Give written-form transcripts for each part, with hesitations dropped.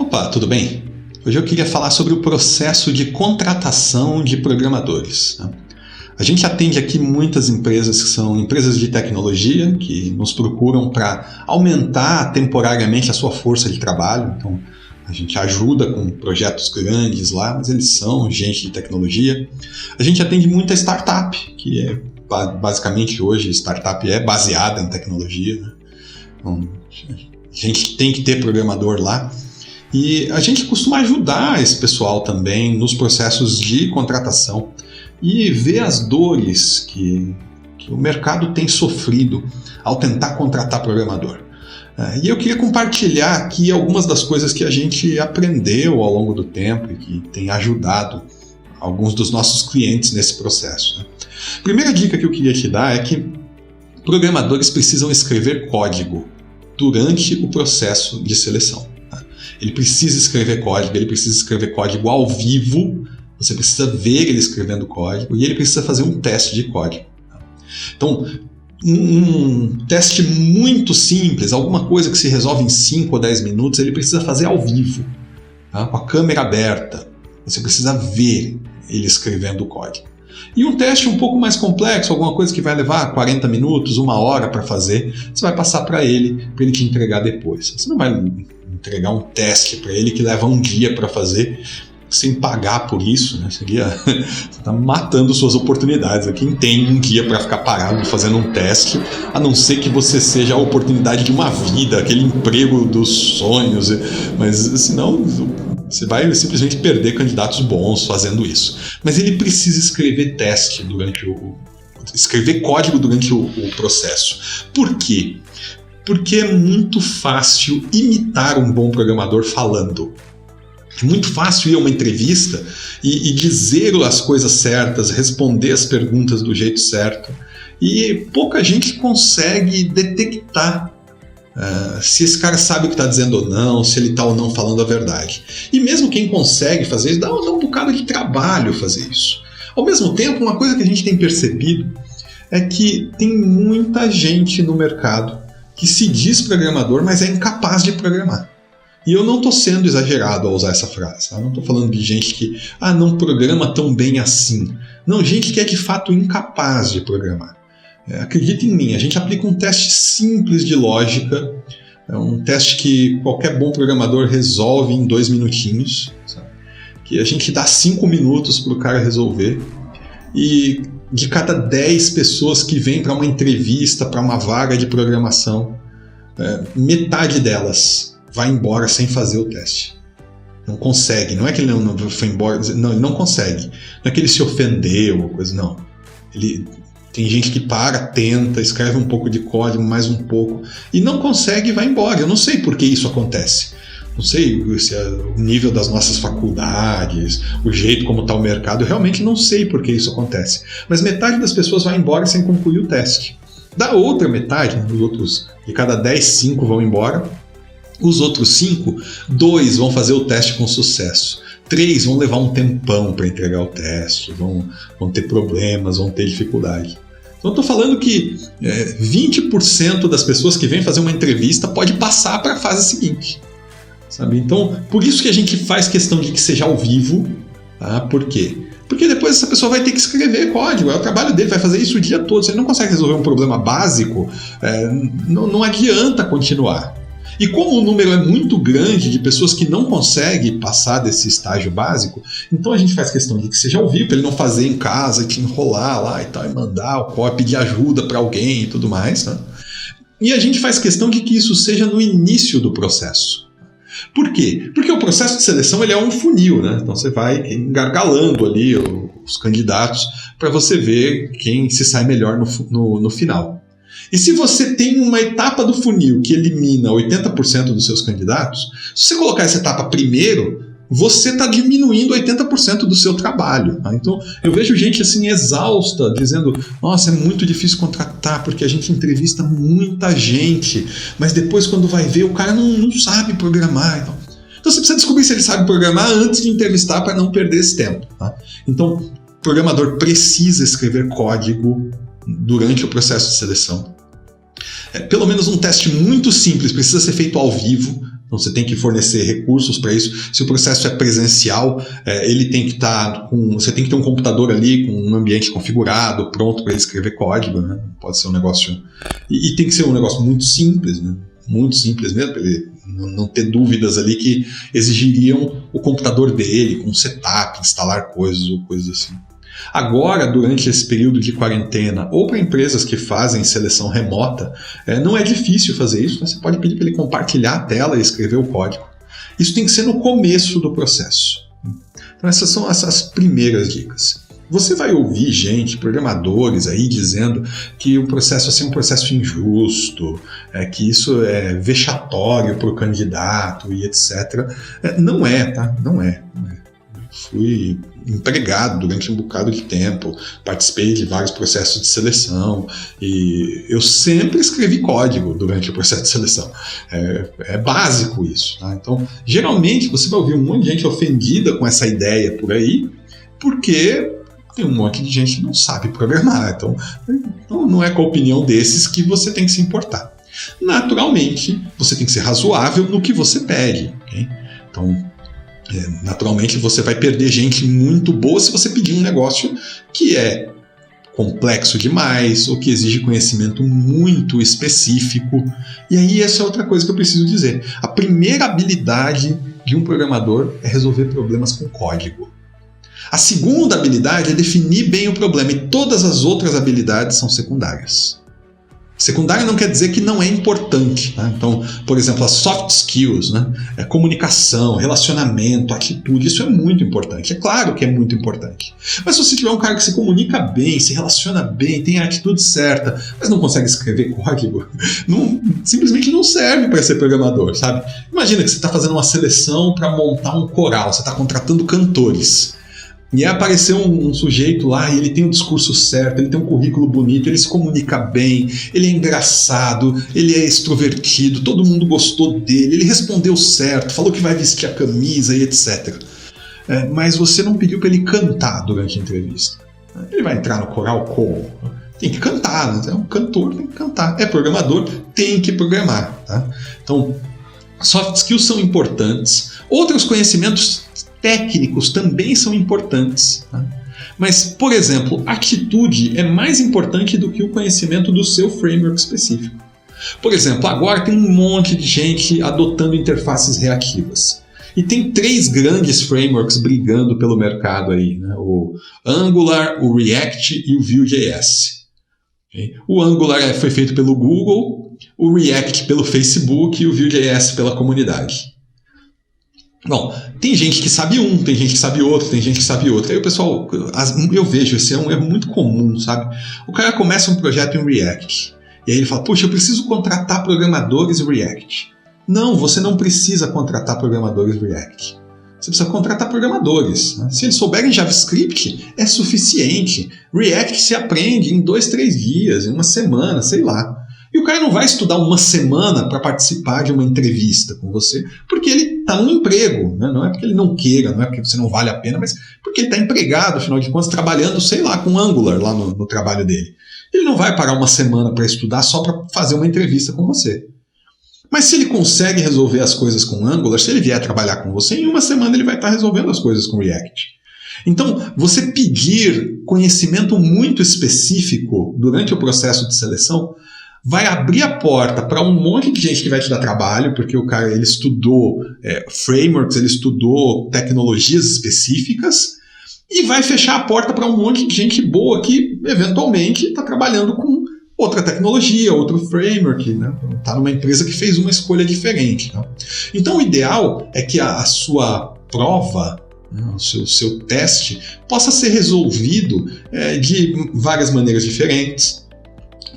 Opa, tudo bem? Hoje eu queria falar sobre o processo de contratação de programadores. A gente atende aqui muitas empresas que são empresas de tecnologia que nos procuram para aumentar temporariamente a sua força de trabalho. Então, a gente ajuda com projetos grandes lá, mas eles são gente de tecnologia. A gente atende muita startup, que é basicamente hoje startup é baseada em tecnologia, né? Então, a gente tem que ter programador lá. E a gente costuma ajudar esse pessoal também nos processos de contratação e ver as dores que o mercado tem sofrido ao tentar contratar programador. E eu queria compartilhar aqui algumas das coisas que a gente aprendeu ao longo do tempo e que tem ajudado alguns dos nossos clientes nesse processo. Primeira dica que eu queria te dar é que programadores precisam escrever código durante o processo de seleção. Ele precisa escrever código ao vivo, você precisa ver ele escrevendo código e ele precisa fazer um teste de código. Então, um teste muito simples, alguma coisa que se resolve em 5 ou 10 minutos, ele precisa fazer ao vivo, com a câmera aberta. Você precisa ver ele escrevendo o código. E um teste um pouco mais complexo, alguma coisa que vai levar 40 minutos, 1 hora para fazer, você vai passar para ele te entregar depois. Você não vai entregar um teste para ele que leva 1 dia para fazer sem pagar por isso, né? Você está matando suas oportunidades. Quem tem 1 dia para ficar parado fazendo um teste, a não ser que você seja a oportunidade de uma vida, aquele emprego dos sonhos, mas senão você vai simplesmente perder candidatos bons fazendo isso. Mas ele precisa escrever escrever código durante o processo. Por quê? Porque é muito fácil imitar um bom programador falando. É muito fácil ir a uma entrevista e dizer as coisas certas, responder as perguntas do jeito certo. E pouca gente consegue detectar se esse cara sabe o que está dizendo ou não, se ele está ou não falando a verdade. E mesmo quem consegue fazer isso, dá um bocado de trabalho fazer isso. Ao mesmo tempo, uma coisa que a gente tem percebido é que tem muita gente no mercado que se diz programador, mas é incapaz de programar. E eu não estou sendo exagerado ao usar essa frase. Eu não estou falando de gente que não programa tão bem assim. Não, gente que é de fato incapaz de programar. Acredita em mim, a gente aplica um teste simples de lógica, um teste que qualquer bom programador resolve em 2 minutinhos, sabe? Que a gente dá 5 minutos para o cara resolver, e de cada 10 pessoas que vêm para uma entrevista, para uma vaga de programação, metade delas vai embora sem fazer o teste. Não consegue, não é que ele não foi embora, não, ele não consegue, não é que ele se ofendeu ou coisa, não. Tem gente que tenta, escreve um pouco de código, mais um pouco, e não consegue e vai embora. Eu não sei por que isso acontece. Não sei se é o nível das nossas faculdades, o jeito como está o mercado, eu realmente não sei por que isso acontece. Mas metade das pessoas vai embora sem concluir o teste. Da outra metade, de cada 10, 5 vão embora. Os outros 5, 2 vão fazer o teste com sucesso. 3 vão levar um tempão para entregar o teste, vão ter problemas, vão ter dificuldade. Então eu estou falando que 20% das pessoas que vêm fazer uma entrevista pode passar para a fase seguinte. Sabe? Então, por isso que a gente faz questão de que seja ao vivo. Tá? Por quê? Porque depois essa pessoa vai ter que escrever código, é o trabalho dele, vai fazer isso o dia todo. Se ele não consegue resolver um problema básico, não adianta continuar. E como o número é muito grande de pessoas que não conseguem passar desse estágio básico, então a gente faz questão de que seja ao vivo, para ele não fazer em casa, te enrolar lá e tal, e mandar o código, pedir ajuda para alguém e tudo mais. Né? E a gente faz questão de que isso seja no início do processo. Por quê? Porque o processo de seleção ele é um funil, né? Então você vai engargalando ali os candidatos para você ver quem se sai melhor no final. E se você tem uma etapa do funil que elimina 80% dos seus candidatos, se você colocar essa etapa primeiro, você está diminuindo 80% do seu trabalho. Tá? Então, eu vejo gente assim exausta, dizendo, nossa, é muito difícil contratar, porque a gente entrevista muita gente, mas depois quando vai ver, o cara não sabe programar. Então você precisa descobrir se ele sabe programar antes de entrevistar para não perder esse tempo. Tá? Então, o programador precisa escrever código durante o processo de seleção. Pelo menos um teste muito simples precisa ser feito ao vivo, Então você tem que fornecer recursos para isso. Se o processo é presencial, ele tem que estar você tem que ter um computador ali com um ambiente configurado, pronto para ele escrever código, né? Pode ser um negócio... E tem que ser um negócio muito simples, né? Muito simples mesmo, para ele não ter dúvidas ali que exigiriam o computador dele, com setup, instalar coisas ou coisas assim. Agora, durante esse período de quarentena, ou para empresas que fazem seleção remota, não é difícil fazer isso, né? Você pode pedir para ele compartilhar a tela e escrever o código. Isso tem que ser no começo do processo. Então essas são as primeiras dicas. Você vai ouvir gente, programadores aí dizendo que o processo assim, é um processo injusto, que isso é vexatório para o candidato e etc. Não é, tá? Não é. Fui empregado durante um bocado de tempo, participei de vários processos de seleção e eu sempre escrevi código durante o processo de seleção. É básico isso, tá? Então, geralmente você vai ouvir um monte de gente ofendida com essa ideia por aí, porque tem um monte de gente que não sabe programar. Então não é com a opinião desses que você tem que se importar. Naturalmente, você tem que ser razoável no que você pede, ok? Então, naturalmente você vai perder gente muito boa se você pedir um negócio que é complexo demais ou que exige conhecimento muito específico. E aí essa é outra coisa que eu preciso dizer. A primeira habilidade de um programador é resolver problemas com código. A segunda habilidade é definir bem o problema e todas as outras habilidades são secundárias. Secundária não quer dizer que não é importante, tá? Então, por exemplo, as soft skills, né? Comunicação, relacionamento, atitude, isso é muito importante. É claro que é muito importante. Mas se você tiver um cara que se comunica bem, se relaciona bem, tem a atitude certa, mas não consegue escrever código, simplesmente não serve para ser programador, sabe? Imagina que você está fazendo uma seleção para montar um coral, você está contratando cantores. E aí apareceu um sujeito lá e ele tem o discurso certo, ele tem um currículo bonito, ele se comunica bem, ele é engraçado, ele é extrovertido, todo mundo gostou dele, ele respondeu certo, falou que vai vestir a camisa e etc. Mas você não pediu para ele cantar durante a entrevista. Ele vai entrar no coral como? Tem que cantar, né? É um cantor, tem que cantar. É programador, tem que programar. Tá? Então, soft skills são importantes. Outros conhecimentos técnicos também são importantes, tá? Mas, por exemplo, atitude é mais importante do que o conhecimento do seu framework específico. Por exemplo, agora tem um monte de gente adotando interfaces reativas. E tem 3 grandes frameworks brigando pelo mercado aí, né? O Angular, o React e o Vue.js. Okay? O Angular foi feito pelo Google, o React pelo Facebook e o Vue.js pela comunidade. Bom, tem gente que sabe um, tem gente que sabe outro, tem gente que sabe outro. Aí o pessoal, eu vejo, esse é um erro muito comum, sabe? O cara começa um projeto em React, e aí ele fala, puxa, eu preciso contratar programadores React. Não, você não precisa contratar programadores React. Você precisa contratar programadores, né? Se eles souberem JavaScript, é suficiente. React se aprende em 2, 3 dias, em uma semana, sei lá. E o cara não vai estudar uma semana para participar de uma entrevista com você, porque ele está num emprego, né? Não é porque ele não queira, não é porque você não vale a pena, mas porque ele está empregado, afinal de contas, trabalhando, sei lá, com Angular lá no trabalho dele. Ele não vai parar uma semana para estudar só para fazer uma entrevista com você. Mas se ele consegue resolver as coisas com Angular, se ele vier trabalhar com você, em uma semana ele vai estar resolvendo as coisas com React. Então, você pedir conhecimento muito específico durante o processo de seleção vai abrir a porta para um monte de gente que vai te dar trabalho, porque o cara ele estudou frameworks, ele estudou tecnologias específicas, e vai fechar a porta para um monte de gente boa que, eventualmente, está trabalhando com outra tecnologia, outro framework, né? Está numa empresa que fez uma escolha diferente. Tá? Então, o ideal é que a sua prova, né, o seu teste, possa ser resolvido de várias maneiras diferentes,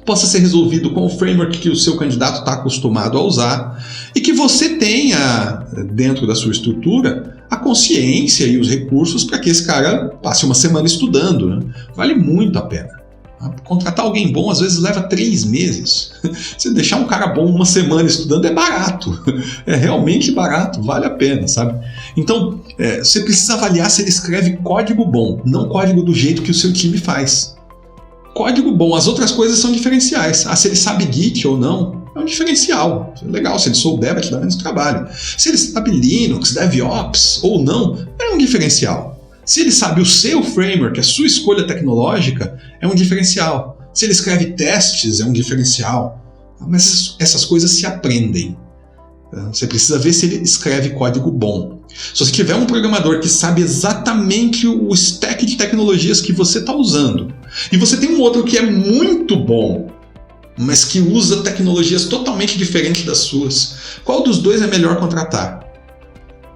possa ser resolvido com o framework que o seu candidato está acostumado a usar e que você tenha, dentro da sua estrutura, a consciência e os recursos para que esse cara passe uma semana estudando. Né? Vale muito a pena. Contratar alguém bom às vezes leva 3 meses. Se deixar um cara bom uma semana estudando é barato. É realmente barato, vale a pena, sabe? Então, você precisa avaliar se ele escreve código bom, não código do jeito que o seu time faz. Código bom, as outras coisas são diferenciais. Se ele sabe Git ou não, é um diferencial. Legal, se ele souber, vai te dar menos trabalho. Se ele sabe Linux, DevOps ou não, é um diferencial. Se ele sabe o seu framework, a sua escolha tecnológica, é um diferencial. Se ele escreve testes, é um diferencial. Mas essas coisas se aprendem. Você precisa ver se ele escreve código bom. Se você tiver um programador que sabe exatamente o stack de tecnologias que você está usando, e você tem um outro que é muito bom, mas que usa tecnologias totalmente diferentes das suas, qual dos dois é melhor contratar?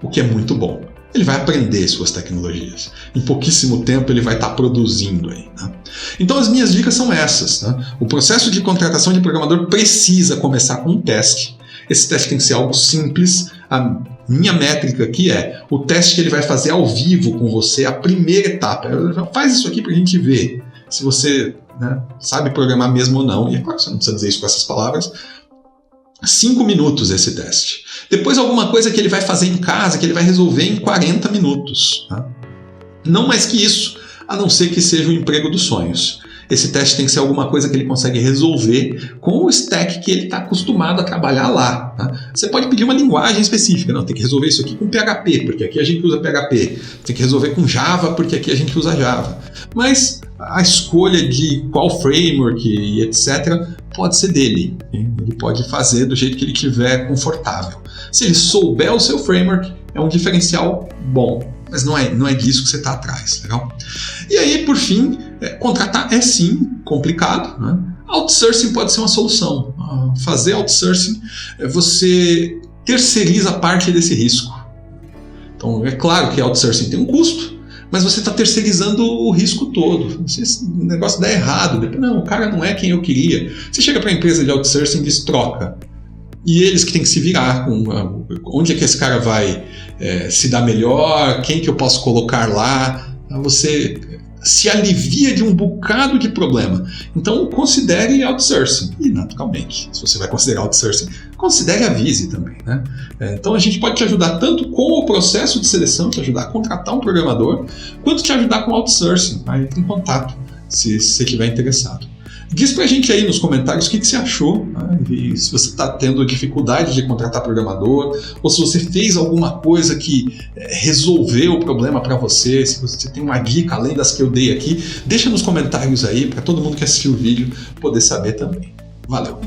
O que é muito bom. Ele vai aprender suas tecnologias. Em pouquíssimo tempo ele vai estar produzindo aí. Né? Então as minhas dicas são essas. Né? O processo de contratação de programador precisa começar com um teste. Esse teste tem que ser algo simples. A minha métrica aqui é o teste que ele vai fazer ao vivo com você, a primeira etapa. Faz isso aqui para a gente ver se você, né, sabe programar mesmo ou não. E é claro que você não precisa dizer isso com essas palavras. 5 minutos esse teste. Depois alguma coisa que ele vai fazer em casa, que ele vai resolver em 40 minutos. Tá? Não mais que isso, a não ser que seja o emprego dos sonhos. Esse teste tem que ser alguma coisa que ele consegue resolver com o stack que ele está acostumado a trabalhar lá. Tá? Você pode pedir uma linguagem específica. Não, tem que resolver isso aqui com PHP, porque aqui a gente usa PHP. Tem que resolver com Java, porque aqui a gente usa Java. Mas a escolha de qual framework e etc. pode ser dele. Ele pode fazer do jeito que ele estiver confortável. Se ele souber o seu framework, é um diferencial bom. Mas não é disso que você está atrás, legal? E aí, por fim, contratar é sim complicado, né? Outsourcing pode ser uma solução. Fazer outsourcing, você terceiriza parte desse risco. Então, é claro que outsourcing tem um custo, mas você está terceirizando o risco todo. Se esse negócio der errado, depois, não, o cara não é quem eu queria. Você chega para a empresa de outsourcing e diz troca. E eles que têm que se virar com onde é que esse cara vai se dar melhor, quem que eu posso colocar lá. Você se alivia de um bocado de problema. Então considere outsourcing. E naturalmente, se você vai considerar outsourcing, considere a Vize também. Né? Então a gente pode te ajudar tanto com o processo de seleção, te ajudar a contratar um programador, quanto te ajudar com outsourcing. Entre em contato se você estiver interessado. Diz pra gente aí nos comentários o que você achou, né? E se você está tendo dificuldade de contratar programador, ou se você fez alguma coisa que resolveu o problema para você, se você tem uma dica além das que eu dei aqui, deixa nos comentários aí para todo mundo que assistiu o vídeo poder saber também. Valeu!